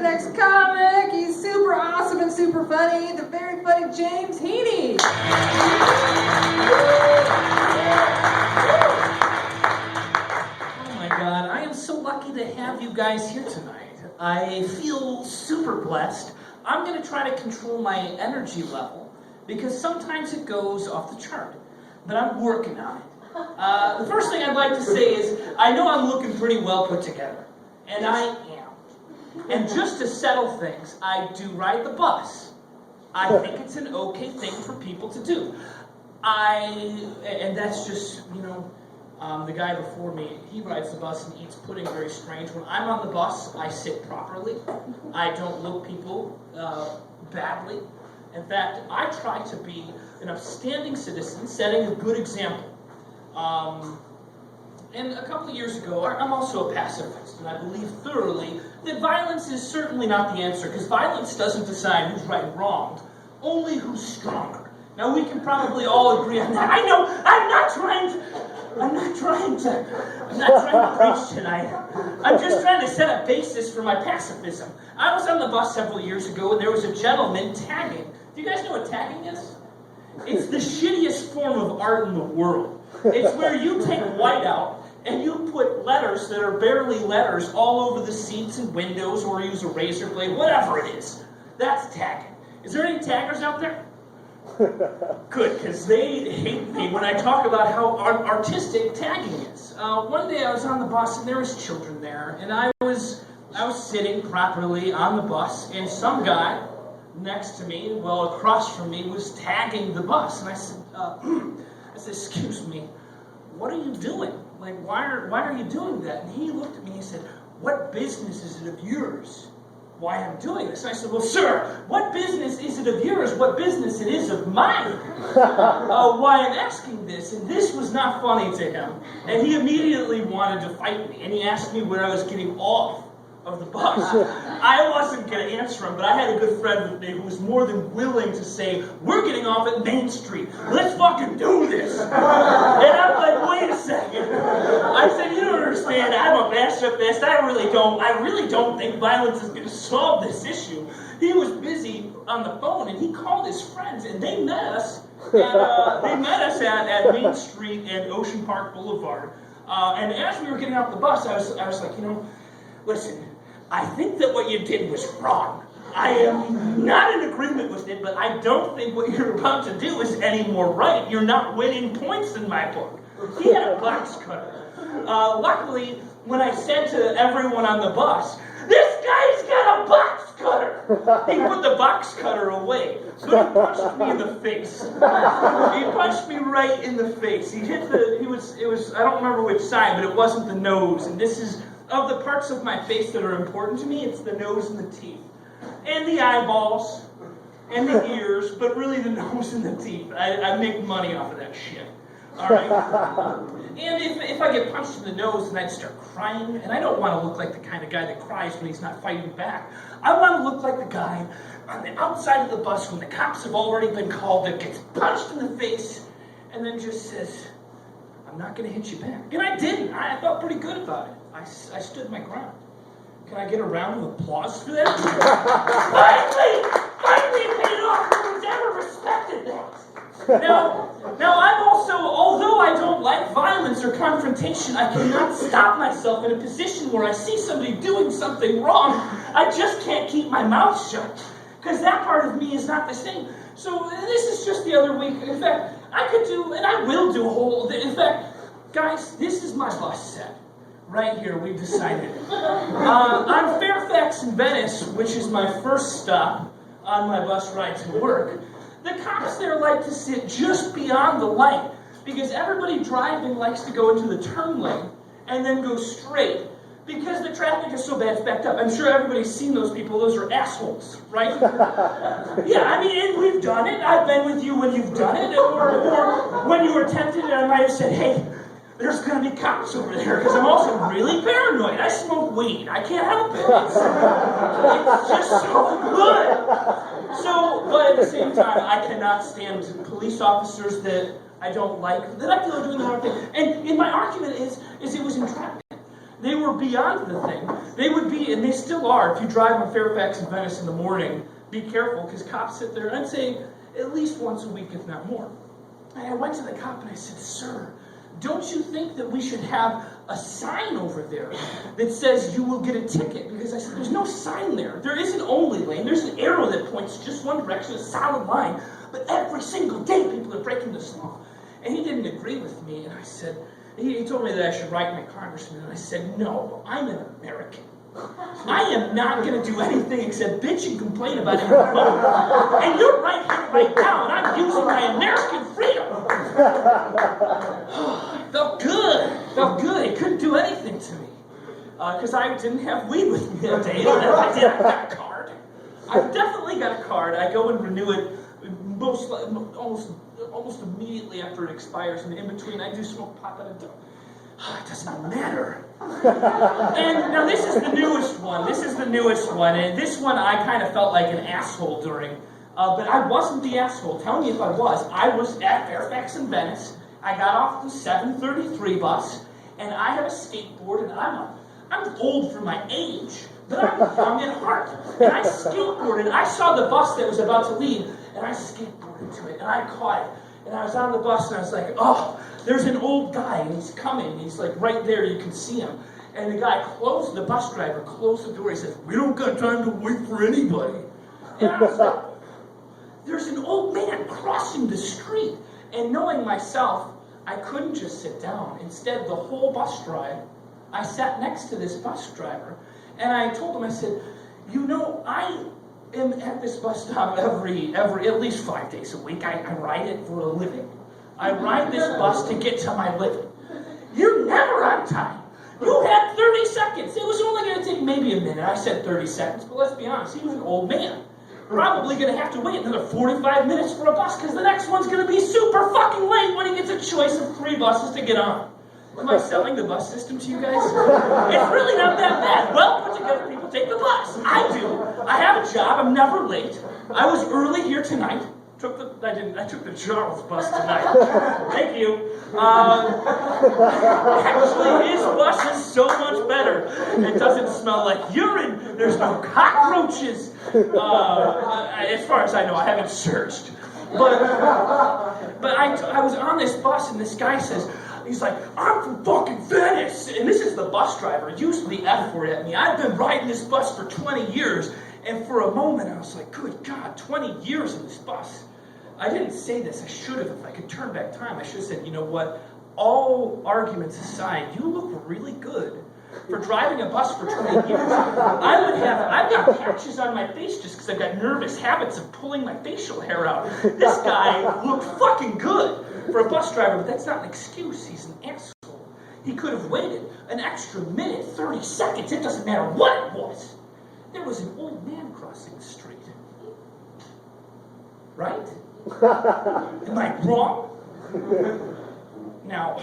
next comic. He's super awesome and super funny. The very funny James Heaney. Oh my God, I am so lucky to have you guys here tonight. I feel super blessed. I'm going to try to control my energy level because sometimes it goes off the chart, but I'm working on it. The first thing I'd like to say is I know I'm looking pretty well put together, and I am. And just to settle things, I do ride the bus. I think it's an okay thing for people to do. And that's just, the guy before me, he rides the bus and eats pudding very strange. When I'm on the bus, I sit properly. I don't look people badly. In fact, I try to be an upstanding citizen, setting a good example. And a couple of years ago, I'm also a pacifist, and I believe thoroughly that violence is certainly not the answer, because violence doesn't decide who's right and wrong, only who's stronger. Now, we can probably all agree on that. I know, I'm not trying to preach tonight. I'm just trying to set a basis for my pacifism. I was on the bus several years ago, and there was a gentleman tagging. Do you guys know what tagging is? It's the shittiest form of art in the world. It's where you take whiteout and you put letters that are barely letters all over the seats and windows, or use a razor blade, whatever it is. That's tagging. Is there any taggers out there? Good, because they hate me when I talk about how artistic tagging is. One day I was on the bus and there was children there, and I was sitting properly on the bus, and some guy next to me, across from me, was tagging the bus, and I said, "Excuse me, what are you doing? Like, why are you doing that?" And he looked at me and he said, "What business is it of yours why I'm doing this?" And I said, "Well, sir, what business is it of yours? What business it is of mine? Why I'm asking this?" And this was not funny to him. And he immediately wanted to fight me. And he asked me when I was getting off of the bus. I wasn't going to answer him, but I had a good friend with me who was more than willing to say, "We're getting off at Main Street. Let's fucking do this." And I'm like, "Wait a second." I said, "You don't understand. I'm a pacifist. I really don't think violence is going to solve this issue." He was busy on the phone, and he called his friends, and they met us at Main Street and Ocean Park Boulevard. And as we were getting off the bus, I was like, "Listen, I think that what you did was wrong. I am not in agreement with it, but I don't think what you're about to do is any more right. You're not winning points in my book." He had a box cutter. Luckily, when I said to everyone on the bus, "This guy's got a box cutter," he put the box cutter away, but he punched me in the face. He punched me right in the face. It was, I don't remember which side, but it wasn't the nose, and this is, of the parts of my face that are important to me, it's the nose and the teeth. And the eyeballs. And the ears. But really the nose and the teeth. I make money off of that shit. Alright? And if I get punched in the nose, then I'd start crying. And I don't want to look like the kind of guy that cries when he's not fighting back. I want to look like the guy on the outside of the bus when the cops have already been called, that gets punched in the face and then just says, "I'm not going to hit you back." And I didn't. I felt pretty good about it. I stood my ground. Can I get a round of applause for that? Finally it paid off. No one's ever respected that. Now I'm also, although I don't like violence or confrontation, I cannot stop myself in a position where I see somebody doing something wrong. I just can't keep my mouth shut, because that part of me is not the same. So this is just the other week. In fact, I could do, and I will do a whole, in fact, guys, this is my bus set. Right here, we've decided. On Fairfax and Venice, which is my first stop on my bus ride to work, the cops there like to sit just beyond the light, because everybody driving likes to go into the turn lane and then go straight, because the traffic is so bad it's backed up. I'm sure everybody's seen those people. Those are assholes, right? Yeah, I mean, and we've done it. I've been with you when you've done it, or when you were tempted and I might have said, "Hey, there's going to be cops over there," because I'm also really paranoid. I smoke weed. I can't help it. It's just so good. But at the same time, I cannot stand police officers that I don't like, that I feel are doing the wrong thing. And my argument is it was entrapment. They were beyond the thing. They would be, and they still are, if you drive on Fairfax and Venice in the morning, be careful, because cops sit there, I'd say, at least once a week, if not more. And I went to the cop and I said, "Sir, don't you think that we should have a sign over there that says you will get a ticket?" Because I said, there's no sign there. There is an only lane. There's an arrow that points just one direction, a solid line. But every single day, people are breaking this law. And he didn't agree with me. And I said, he told me that I should write my congressman. And I said, no, I'm an American. I am not going to do anything except bitch and complain about it. And you're right here, right now, and I'm using my American freedom. Felt good. It couldn't do anything to me. Because I didn't have weed with me that day. I got a card. I've definitely got a card. I go and renew it almost immediately after it expires. And in between, I do smoke pot that I don't. It does not matter. And now this is the newest one. And this one I kind of felt like an asshole during. But I wasn't the asshole. Tell me if I was. I was at Fairfax and Venice. I got off the 7:33 bus, and I have a skateboard, and I'm old for my age, but I'm young at heart. And I skateboarded. I saw the bus that was about to leave, and I skateboarded to it, and I caught it. And I was on the bus, and I was like, oh, there's an old guy, and he's coming. He's like right there, you can see him. And the bus driver closed the door. He says, "We don't got time to wait for anybody." And I was like, there's an old man crossing the street. And knowing myself, I couldn't just sit down. Instead, the whole bus ride, I sat next to this bus driver. And I told him, I said, I am at this bus stop every at least 5 days a week. I ride it for a living. I ride this bus to get to my living. You're never on time. You had 30 seconds. It was only going to take maybe a minute. I said 30 seconds, but let's be honest, he was an old man. Probably going to have to wait another 45 minutes for a bus because the next one's going to be super fucking late when he gets a choice of 3 buses to get on. Am I selling the bus system to you guys? It's really not that bad. Well put together people take the bus. I do. I have a job. I'm never late. I was early here tonight. I took the Charles bus tonight. Thank you. Actually, his bus is so much better. It doesn't smell like urine. There's no cockroaches. As far as I know, I haven't searched. But I was on this bus, and this guy says, he's like, "I'm from fucking Venice." And this is the bus driver. Used the F word at me. I've been riding this bus for 20 years. And for a moment, I was like, good God, 20 years in this bus. I didn't say this. I should have. If I could turn back time, I should have said, you know what? All arguments aside, you look really good for driving a bus for 20 years. I've got patches on my face just because I've got nervous habits of pulling my facial hair out. This guy looked fucking good for a bus driver, but that's not an excuse. He's an asshole. He could have waited an extra minute, 30 seconds. It doesn't matter what it was. There was an old man crossing the street. Right? Am I wrong? Now,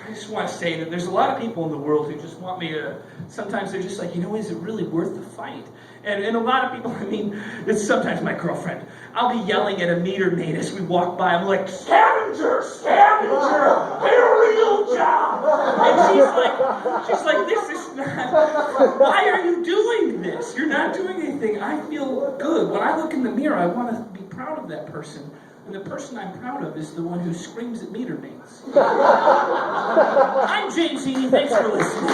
I just want to say that there's a lot of people in the world who just want me to, sometimes they're just like, is it really worth the fight? And a lot of people, it's sometimes my girlfriend. I'll be yelling at a meter maid as we walk by. I'm like, scavenger, burial job. And she's like, this is not, why are you doing this? You're not doing anything. I feel good. When I look in the mirror, I want to be proud of that person. And the person I'm proud of is the one who screams at meter maids. I'm James Heaney. Thanks for listening.